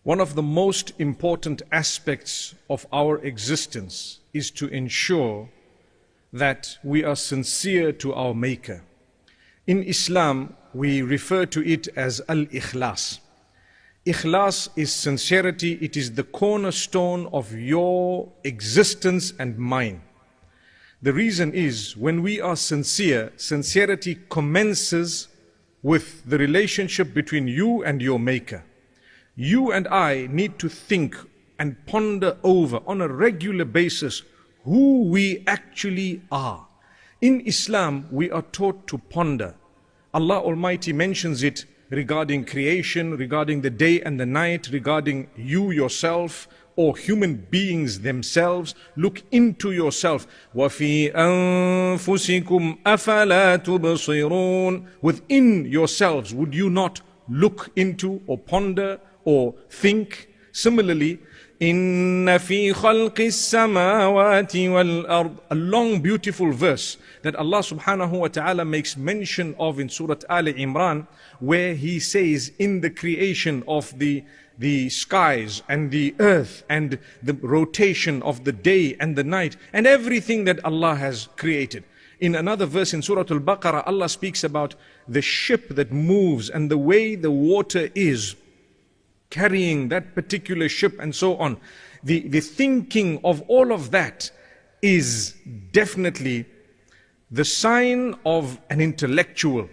One of the most important aspects of our existence is to ensure that we are sincere to our Maker. In Islam, we refer to it as al-ikhlas. Ikhlas is sincerity. It is the cornerstone of your existence and mine. The reason is, when we are sincere, sincerity commences with the relationship between you and your Maker. You and I need to think and ponder over on a regular basis who we actually are. In Islam, we are taught to ponder. Allah Almighty mentions it regarding creation, regarding the day and the night, regarding you yourself or human beings themselves. Look into yourself. وَفِي أَنفُسِكُمْ أَفَلَا تُبْصِرُونَ. Within yourselves, would you not look into or ponder or think? Similarly, إِنَّ فِي خَلْقِ السَّمَاوَاتِ وَالْأَرْضِ, a long beautiful verse that Allah subhanahu wa ta'ala makes mention of in Surah Al Imran, where He says, in the creation of the skies and the earth and the rotation of the day and the night and everything that Allah has created. In another verse in Surah Al-Baqarah, Allah speaks about the ship that moves and the way the water is carrying that particular ship and so on. The thinking of all of that is definitely the sign of an intellectual.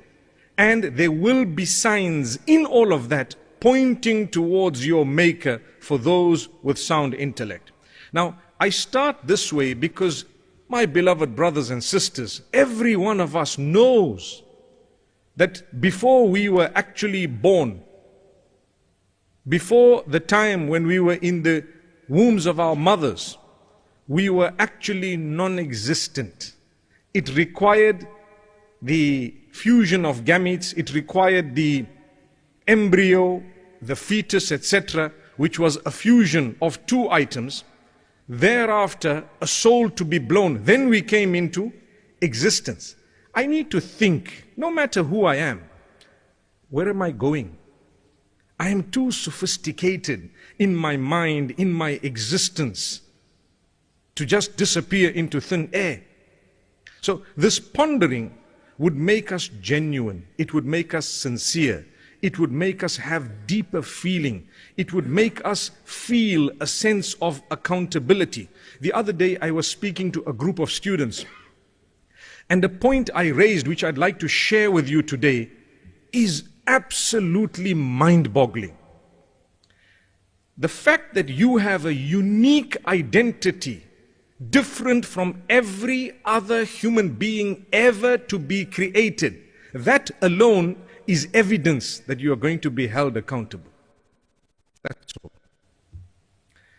And there will be signs in all of that pointing towards your Maker for those with sound intellect. Now, I start this way because, my beloved brothers and sisters, every one of us knows that before we were actually born, before the time when we were in the wombs of our mothers, we were actually non-existent. It required the fusion of gametes, it required the embryo, the fetus, etc., which was a fusion of two items. Thereafter, a soul to be blown. Then we came into existence. I need to think, no matter who I am, where am I going? I am too sophisticated in my mind, in my existence, to just disappear into thin air. So this pondering would make us genuine. It would make us sincere. It would make us have deeper feeling. It would make us feel a sense of accountability. The other day I was speaking to a group of students, and the point I raised, which I'd like to share with you today, is absolutely mind-boggling. The fact that you have a unique identity, different from every other human being ever to be created, that alone is evidence that you are going to be held accountable. That's all.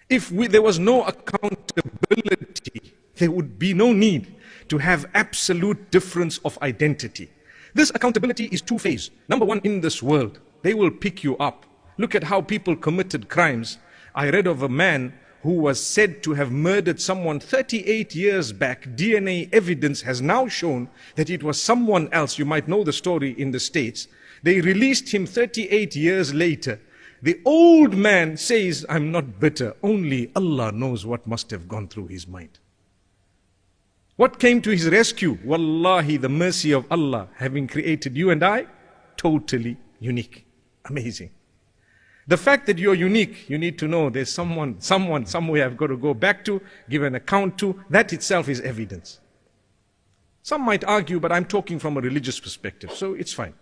If there was no accountability, there would be no need to have absolute difference of identity. This accountability is two-phase. Number one, in this world, they will pick you up. Look at how people committed crimes. I read of a man who was said to have murdered someone 38 years back. DNA evidence has now shown that it was someone else. You might know the story in the States. They released him 38 years later. The old man says, I'm not bitter. Only Allah knows what must have gone through his mind. What came to his rescue? Wallahi, the mercy of Allah, having created you and I, totally unique. Amazing. The fact that you're unique, you need to know there's someone, somewhere I've got to go back to, give an account to. That itself is evidence. Some might argue, but I'm talking from a religious perspective, so it's fine.